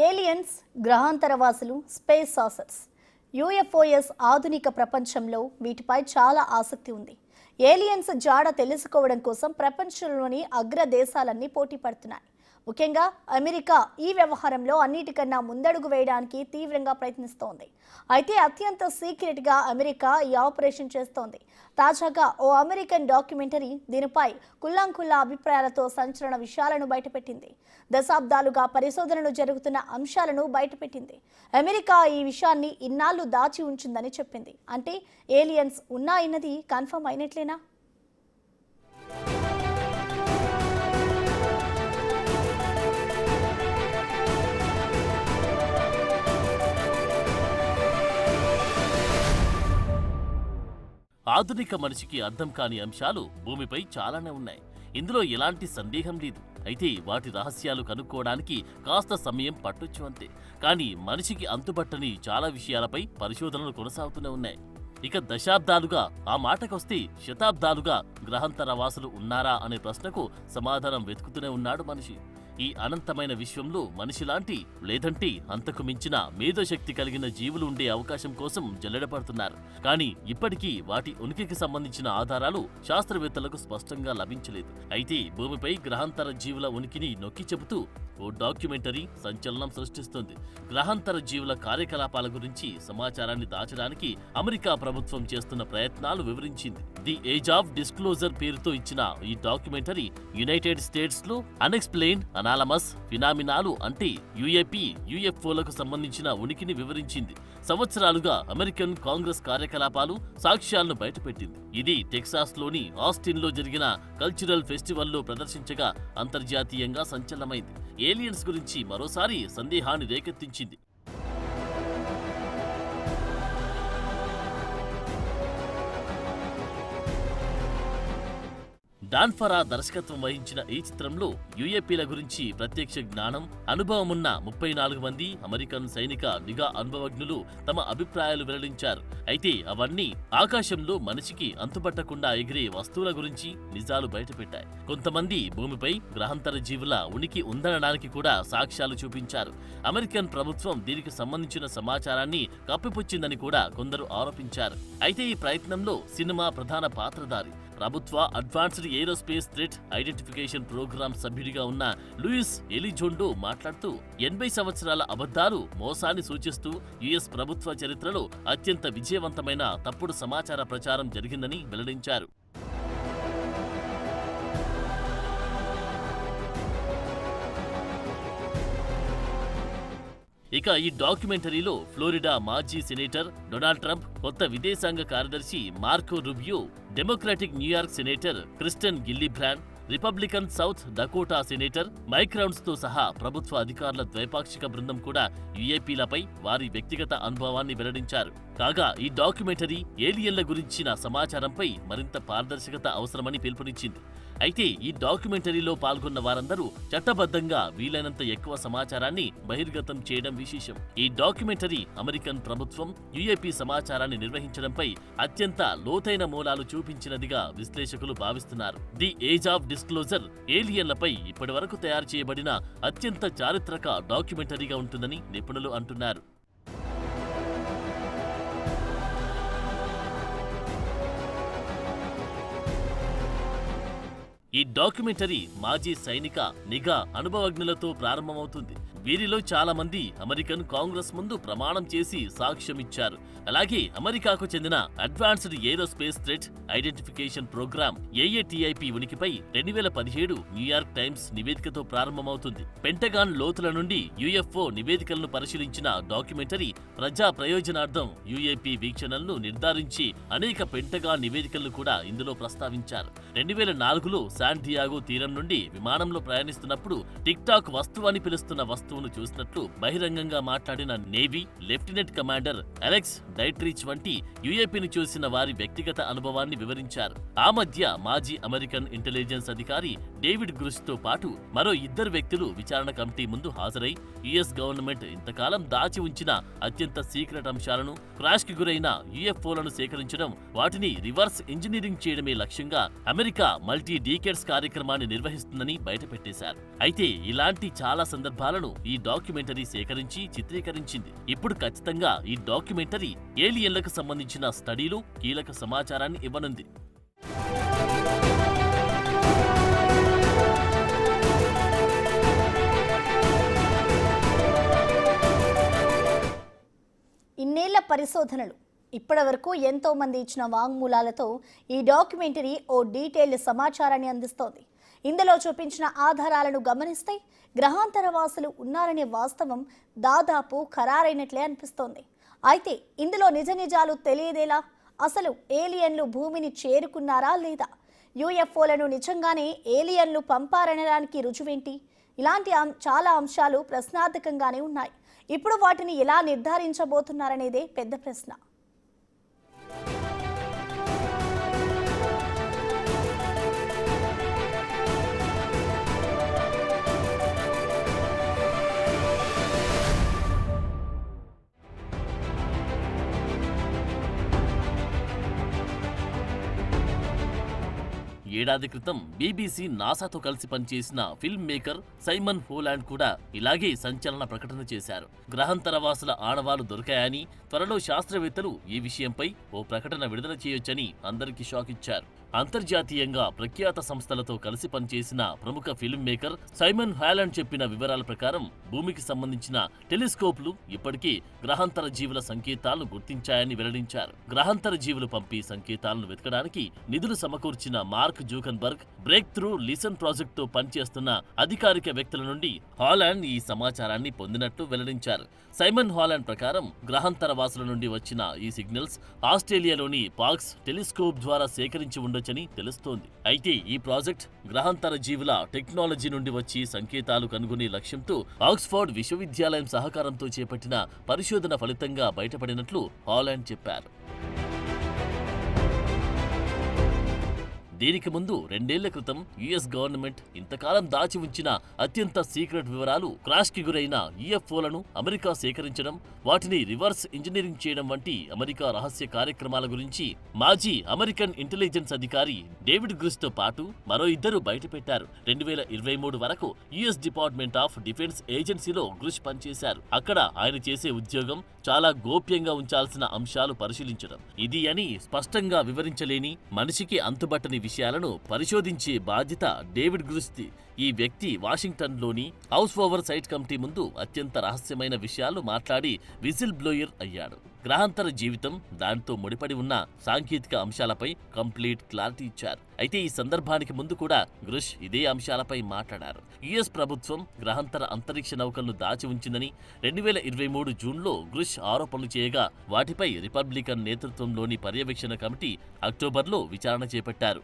Aliens, గ్రహాంతరవాసులు, space saucers, యూఎఫ్ఓఎస్ ఆధునిక ప్రపంచంలో వీటిపై చాలా ఆసక్తి ఉంది. ఏలియన్స్ జాడ తెలుసుకోవడం కోసం ప్రపంచంలోని అగ్ర దేశాలన్నీ పోటీ పడుతున్నాయి. ముఖ్యంగా అమెరికా ఈ వ్యవహారంలో అన్నిటికన్నా ముందడుగు వేయడానికి తీవ్రంగా ప్రయత్నిస్తోంది. అయితే అత్యంత సీక్రెట్గా అమెరికా ఈ ఆపరేషన్ చేస్తోంది. తాజాగా ఓ అమెరికన్ డాక్యుమెంటరీ దీనిపై కుల్లాంకుల్లా అభిప్రాయాలతో సంచలన విషయాలను బయటపెట్టింది. దశాబ్దాలుగా పరిశోధనలు జరుగుతున్న అంశాలను బయటపెట్టింది. అమెరికా ఈ విషయాన్ని ఇన్నాళ్లు దాచి ఉంచిందని చెప్పింది. అంటే ఏలియన్స్ ఉన్నాయన్నది కన్ఫర్మ్ అయినట్లేనా? ఆధునిక మనిషికి అర్థం కాని అంశాలు భూమిపై చాలానే ఉన్నాయి. ఇందులో ఎలాంటి సందేహం లేదు. అయితే వాటి రహస్యాలు కనుక్కోవడానికి కాస్త సమయం పట్టొచ్చు అంతే. కానీ మనిషికి అంతుబట్టని చాలా విషయాలపై పరిశోధనలు కొనసాగుతూనే ఉన్నాయి. ఇక దశాబ్దాలుగా, ఆ మాటకొస్తే శతాబ్దాలుగా గ్రహాంతరవాసులు ఉన్నారా అనే ప్రశ్నకు సమాధానం వెతుకుతూనే ఉన్నాడు మనిషి. ఈ అనంతమైన విశ్వంలో మనిషిలాంటి లేదంటే అంతకు మించిన మేధోశక్తి కలిగిన జీవులు ఉండే అవకాశం కోసం జల్లెడపడుతున్నారు. కానీ ఇప్పటికీ వాటి ఉనికికి సంబంధించిన ఆధారాలు శాస్త్రవేత్తలకు స్పష్టంగా లభించలేదు. అయితే భూమిపై గ్రహాంతర జీవుల ఉనికిని నొక్కి చెబుతూ ఓ డాక్యుమెంటరీ సంచలనం సృష్టిస్తుంది. గ్రహాంతర జీవుల కార్యకలాపాల గురించి సమాచారాన్ని దాచడానికి అమెరికా ప్రభుత్వం చేస్తున్న ప్రయత్నాలు వివరించింది. ది ఏజ్ ఆఫ్ డిస్క్లోజర్ పేరుతో ఇచ్చిన ఈ డాక్యుమెంటరీ యునైటెడ్ స్టేట్స్ లో అన్ఎక్స్ప్లెయిన్డ్ అనాలమస్ ఫినామినాలు అంటే యుఏపీ, యుఎఫ్ఓలకు సంబంధించిన ఉనికిని వివరించింది. సంవత్సరాలుగా అమెరికన్ కాంగ్రెస్ కార్యకలాపాలు, సాక్ష్యాలను బయటపెట్టింది. ఇది టెక్సాస్ లోని ఆస్టిన్ లో జరిగిన కల్చరల్ ఫెస్టివల్లో ప్రదర్శించగా అంతర్జాతీయంగా సంచలనమైంది. ఏలియన్స్ గురించి మరోసారి సందేహాన్ని రేకెత్తించింది. డాన్ ఫరా దర్శకత్వం వహించిన ఈ చిత్రంలో యుఏపీల గురించి ప్రత్యక్ష జ్ఞానం, అనుభవమున్న 34 మంది అమెరికన్ సైనిక నిఘా అనుభవజ్ఞులు తమ అభిప్రాయాలు వెల్లడించారు. అయితే అవన్నీ ఆకాశంలో మనిషికి అంతుపట్టకుండా ఎగిరే వస్తువుల గురించి నిజాలు బయటపెట్టాయి. కొంతమంది భూమిపై గ్రహాంతర జీవుల ఉనికి ఉందనడానికి కూడా సాక్ష్యాలు చూపించారు. అమెరికన్ ప్రభుత్వం దీనికి సంబంధించిన సమాచారాన్ని కప్పిపుచ్చిందని కూడా కొందరు ఆరోపించారు. అయితే ఈ ప్రయత్నంలో సినిమా ప్రధాన పాత్రధారి, ప్రభుత్వ advanced aerospace threat identification program సభ్యుడిగా ఉన్న లూయిస్ ఎలిజోండో మాట్లాడుతూ 80 సంవత్సరాల అబద్ధాలు, మోసాన్ని సూచిస్తూ యుఎస్ ప్రభుత్వ చరిత్రలో అత్యంత విజయవంతమైన తప్పుడు సమాచార ప్రచారం జరిగిందని వెల్లడించారు. ఇక ఈ డాక్యుమెంటరీలో ఫ్లోరిడా మాజీ సెనేటర్ డొనాల్డ్ ట్రంప్, కొత్త విదేశాంగ కార్యదర్శి Marco Rubio, democratic New York senator Kirsten Gillibrand, republican South Dakota senator Mike Rounds తో సహా ప్రభుత్వ అధికారుల ద్వైపాక్షిక బృందం కూడా యుఏపీలపై వారి వ్యక్తిగత అనుభవాన్ని వెల్లడించారు. కాగా ఈ డాక్యుమెంటరీ ఏలియన్ల గురించిన సమాచారంపై మరింత పారదర్శకత అవసరమని పిలుపునిచ్చింది. అయితే ఈ డాక్యుమెంటరీలో పాల్గొన్న వారందరూ చట్టబద్ధంగా వీలైనంత ఎక్కువ సమాచారాన్ని బహిర్గతం చేయడం విశేషం. ఈ డాక్యుమెంటరీ అమెరికన్ ప్రభుత్వం యుఏపీ సమాచారాన్ని నిర్వహించడంపై అత్యంత లోతైన మూలాలు చూపించినదిగా విశ్లేషకులు భావిస్తున్నారు. ది ఏజ్ ఆఫ్ డిస్క్లోజర్ ఏలియన్లపై ఇప్పటివరకు తయారు చేయబడిన అత్యంత చారిత్రక డాక్యుమెంటరీగా ఉంటుందని నిపుణులు అంటున్నారు. ఈ డాక్యుమెంటరీ మాజీ సైనిక నిఘా అనుభవజ్ఞులతో ప్రారంభమవుతుంది. వీరిలో చాలా మంది అమెరికన్ కాంగ్రెస్ ముందు ప్రమాణం చేసి సాక్ష్యమిచ్చారు. అలాగే అమెరికాకు చెందిన advanced aerospace threat identification program AATIP ఉనికిపై 2017 న్యూయార్క్ టైమ్స్ నివేదికతో ప్రారంభమవుతుంది. పెంటగాన్ లోతుల నుండి యుఎఫ్ఓ నివేదికలను పరిశీలించిన డాక్యుమెంటరీ ప్రజా ప్రయోజనార్థం యుఏపీ వీక్షణలను నిర్ధారించి అనేక పెంటగాన్ నివేదికలను కూడా ఇందులో ప్రస్తావించారు. 2004లో శాన్ డియాగో తీరం నుండి విమానంలో ప్రయాణిస్తున్నప్పుడు టిక్ టాక్ వస్తువు అని పిలుస్తున్న వస్తువును చూసినట్లు బహిరంగంగా మాట్లాడిన నేవీ లెఫ్టినెంట్ కమాండర్ అలెక్స్ డైట్రిచ్ వంటి యుఏపీని చూసిన వారి వ్యక్తిగత అనుభవాన్ని వివరించారు. ఆ మధ్య మాజీ అమెరికన్ ఇంటెలిజెన్స్ అధికారి డేవిడ్ గ్రూస్ తో పాటు మరో 2 వ్యక్తులు విచారణ కమిటీ ముందు హాజరై యుఎస్ గవర్నమెంట్ ఇంతకాలం దాచి ఉంచిన అత్యంత సీక్రెట్ అంశాలను, క్రాష్ కి గురైన యుఎఫ్ఓలను సేకరించడం, వాటిని రివర్స్ ఇంజనీరింగ్ చేయడమే లక్ష్యంగా అమెరికా మల్టీ డీకేడ్ సీక్రెట్స్ కార్యక్రమాన్ని నిర్వహిస్తుందని బయటపెట్టేశారు. అయితే ఇలాంటి చాలా సందర్భాలను ఈ డాక్యుమెంటరీ సేకరించి చిత్రీకరించింది. ఇప్పుడు ఖచ్చితంగా ఈ డాక్యుమెంటరీ ఏలియన్లకు సంబంధించిన స్టడీలు, కీలక సమాచారాన్ని ఇవ్వనుంది. ఇన్నేళ్ల పరిశోధనలు, ఇప్పటివరకు ఎంతో మంది ఇచ్చిన వాంగ్మూలాలతో ఈ డాక్యుమెంటరీ ఓ డీటెయిల్డ్ సమాచారాన్ని అందిస్తోంది. ఇందులో చూపించిన ఆధారాలను గమనిస్తే గ్రహాంతరవాసులు ఉన్నారనే వాస్తవం దాదాపు ఖరారైనట్లే అనిపిస్తోంది. అయితే ఇందులో నిజాలు తెలియదేలా? అసలు ఏలియన్లు భూమిని చేరుకున్నారా లేదా? యూఎఫ్ఓలను నిజంగానే ఏలియన్లు పంపారనడానికి రుజువేంటి? ఇలాంటి చాలా అంశాలు ప్రశ్నార్థకంగానే ఉన్నాయి. ఇప్పుడు వాటిని ఎలా నిర్ధారించబోతున్నారనేదే పెద్ద ప్రశ్న. ఏడాది క్రితం బీబీసీ నాసాతో కలిసి పనిచేసిన ఫిల్మ్ మేకర్ సైమన్ హోలాండ్ కూడా ఇలాగే సంచలన ప్రకటన చేశారు. గ్రహాంతరవాసుల ఆనవాలు దొరికాయని, త్వరలో శాస్త్రవేత్తలు ఈ విషయంపై ఓ ప్రకటన విడుదల చేయొచ్చని అందరికీ షాక్ ఇచ్చారు. అంతర్జాతీయంగా ప్రఖ్యాత సంస్థలతో కలిసి పనిచేసిన ప్రముఖ ఫిల్మ్ మేకర్ సైమన్ హాలండ్ చెప్పిన వివరాల ప్రకారం భూమికి సంబంధించిన టెలిస్కోప్లు ఇప్పటికీ గ్రహాంతర జీవుల సంకేతాలను గుర్తించాయని వెల్లడించారు. గ్రహాంతర జీవులు పంపి సంకేతాలను వెతకడానికి నిధులు సమకూర్చిన మార్క్ జూకన్బర్గ్ బ్రేక్ త్రూ లిసన్ ప్రాజెక్టుతో పనిచేస్తున్న అధికారిక వ్యక్తుల నుండి హాలండ్ ఈ సమాచారాన్ని పొందినట్లు వెల్లడించారు. సైమన్ హాలండ్ ప్రకారం గ్రహాంతర వాసుల నుండి వచ్చిన ఈ సిగ్నల్స్ ఆస్ట్రేలియాలోని పాక్స్ టెలిస్కోప్ ద్వారా సేకరించి ఉండొచ్చని తెలుస్తోంది. అయితే ఈ ప్రాజెక్ట్ గ్రహాంతర జీవుల టెక్నాలజీ నుండి వచ్చి సంకేతాలు కనుగొనే లక్ష్యంతో ఆక్స్ఫర్డ్ విశ్వవిద్యాలయం సహకారంతో చేపట్టిన పరిశోధన ఫలితంగా బయటపడినట్లు హాలండ్ చెప్పారు. దీనికి ముందు 2 ఏళ్ల క్రితం యుఎస్ గవర్నమెంట్ ఇంతకాలం దాచి ఉంచిన అత్యంత సీక్రెట్ వివరాలు, క్రాష్ కి గురైన యూఎఫ్ఓలను అమెరికా సేకరించడం, వాటిని రివర్స్ ఇంజనీరింగ్ చేయడం వంటి అమెరికా రహస్య కార్యక్రమాల గురించి మాజీ అమెరికన్ ఇంటెలిజెన్స్ అధికారి డేవిడ్ గ్రూస్ తో పాటు మరో ఇద్దరు బయటపెట్టారు. 2023 వరకు యుఎస్ డిపార్ట్మెంట్ ఆఫ్ డిఫెన్స్ ఏజెన్సీలో గ్రూస్ పనిచేశారు. అక్కడ ఆయన చేసే ఉద్యోగం చాలా గోప్యంగా ఉంచాల్సిన అంశాలు పరిశీలించడం. ఇది అని స్పష్టంగా వివరించలేని, మనిషికి అంతుబట్టని విషయాలను పరిశోధించే బాధ్యత డేవిడ్ గ్రూస్ది. ఈ వ్యక్తి వాషింగ్టన్లోని హౌస్ ఓవర్ సైట్ కమిటీ ముందు అత్యంత రహస్యమైన విషయాలు మాట్లాడి విజిల్ బ్లోయర్ అయ్యాడు. గ్రహాంతర జీవితం, దానితో ముడిపడి ఉన్న సాంకేతిక అంశాలపై కంప్లీట్ క్లారిటీ ఇచ్చారు. అయితే ఈ సందర్భానికి ముందు కూడా గ్రూస్ ఇదే అంశాలపై మాట్లాడారు. యుఎస్ ప్రభుత్వం గ్రహాంతర అంతరిక్ష నౌకలను దాచి ఉంచిందని 2023 జూన్లో గ్రూస్ ఆరోపణలు చేయగా, వాటిపై రిపబ్లికన్ నేతృత్వంలోని పర్యవేక్షణ కమిటీ అక్టోబర్లో విచారణ చేపట్టారు.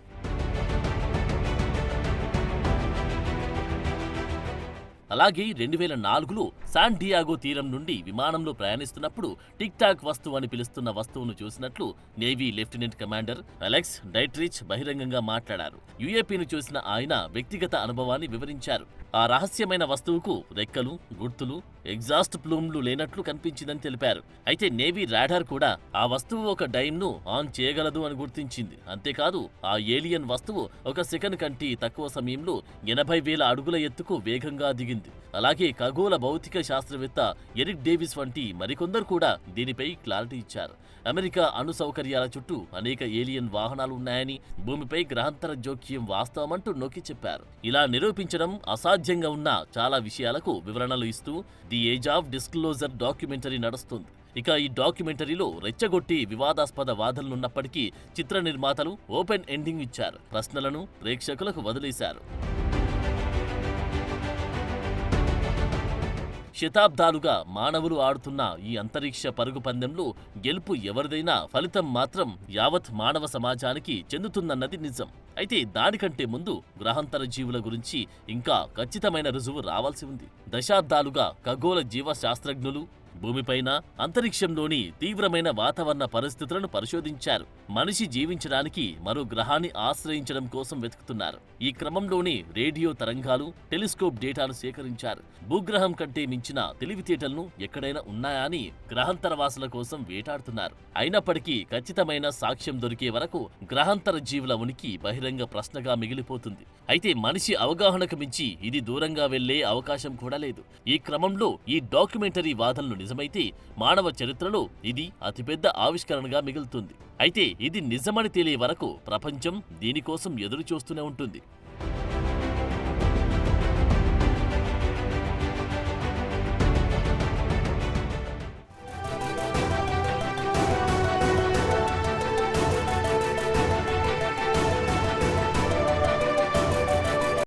అలాగే 2004లో శాన్ డియాగో తీరం నుండి విమానంలో ప్రయాణిస్తున్నప్పుడు టిక్ టాక్ వస్తువు అని పిలుస్తున్న వస్తువును చూసినట్లు నేవీ లెఫ్టినెంట్ కమాండర్ అలెక్స్ డైట్రిచ్ బహిరంగంగా మాట్లాడారు. యుఏపీని చూసిన ఆయన వ్యక్తిగత అనుభవాన్ని వివరించారు. ఆ రహస్యమైన వస్తువుకు రెక్కలు, గుర్తులు, ఎగ్జాస్ట్ ప్లూమ్లు లేనట్లు కనిపించిందని తెలిపారు. అయితే నేవీ రాడార్ కూడా ఆ వస్తువు ఒక డైమ్ను ఆన్ చేయగలదు అని గుర్తించింది. అంతేకాదు, ఆ ఏలియన్ వస్తువు 1 సెకను కంటే తక్కువ సమయంలో 80,000 అడుగుల ఎత్తుకు వేగంగా దిగింది. అలాగే ఖగోళ భౌతిక శాస్త్రవేత్త ఎరిక్ డేవిస్ వంటి మరికొందరు కూడా దీనిపై క్లారిటీ ఇచ్చారు. అమెరికా అణు సౌకర్యాల చుట్టూ అనేక ఏలియన్ వాహనాలు ఉన్నాయని, భూమిపై గ్రహాంతర జోక్యం వాస్తవమంటూ నొక్కి చెప్పారు. ఇలా నిరూపించడం అసాధ్యంగా ఉన్న చాలా విషయాలకు వివరణలు ఇస్తూ the age of disclosure documentary నడుస్తుంది. ఇక ఈ డాక్యుమెంటరీలో రెచ్చగొట్టి వివాదాస్పద వాదనలున్నప్పటికీ చిత్ర నిర్మాతలు ఓపెన్ ఎండింగ్ ఇచ్చారు. ప్రశ్నలను ప్రేక్షకులకు వదిలేశారు. శతాబ్దాలుగా మానవులు ఆడుతున్న ఈ అంతరిక్ష పరుగు పందెంలో గెలుపు ఎవరిదైనా ఫలితం మాత్రం యావత్ మానవ సమాజానికి చెందుతుందన్నది నిజం. అయితే దానికంటే ముందు గ్రహాంతర జీవుల గురించి ఇంకా ఖచ్చితమైన రుజువు రావాల్సి ఉంది. దశాబ్దాలుగా ఖగోళ జీవ శాస్త్రజ్ఞులు, భూమిపైన అంతరిక్షంలోని తీవ్రమైన వాతావరణ పరిస్థితులను పరిశోధించారు. మనిషి జీవించడానికి మరో గ్రహాన్ని ఆశ్రయించడం కోసం వెతుకుతున్నారు. ఈ క్రమంలోనే రేడియో తరంగాలు, టెలిస్కోప్ డేటాను సేకరించారు. భూగ్రహం కంటే మించిన తెలివితేటలను ఎక్కడైనా ఉన్నాయా అని గ్రహాంతరవాసుల కోసం వేటాడుతున్నారు. అయినప్పటికీ ఖచ్చితమైన సాక్ష్యం దొరికే వరకు గ్రహాంతర జీవుల ఉనికి బహిరంగ ప్రశ్నగా మిగిలిపోతుంది. అయితే మనిషి అవగాహనకు మించి ఇది దూరంగా వెళ్లే అవకాశం కూడా లేదు. ఈ క్రమంలో ఈ డాక్యుమెంటరీ వాదనలు నిజమైతే మానవ చరిత్రలో ఇది అతిపెద్ద ఆవిష్కరణగా మిగులుతుంది. అయితే ఇది నిజమని తెలియ వరకు ప్రపంచం దీనికోసం ఎదురు చూస్తూనే ఉంటుంది.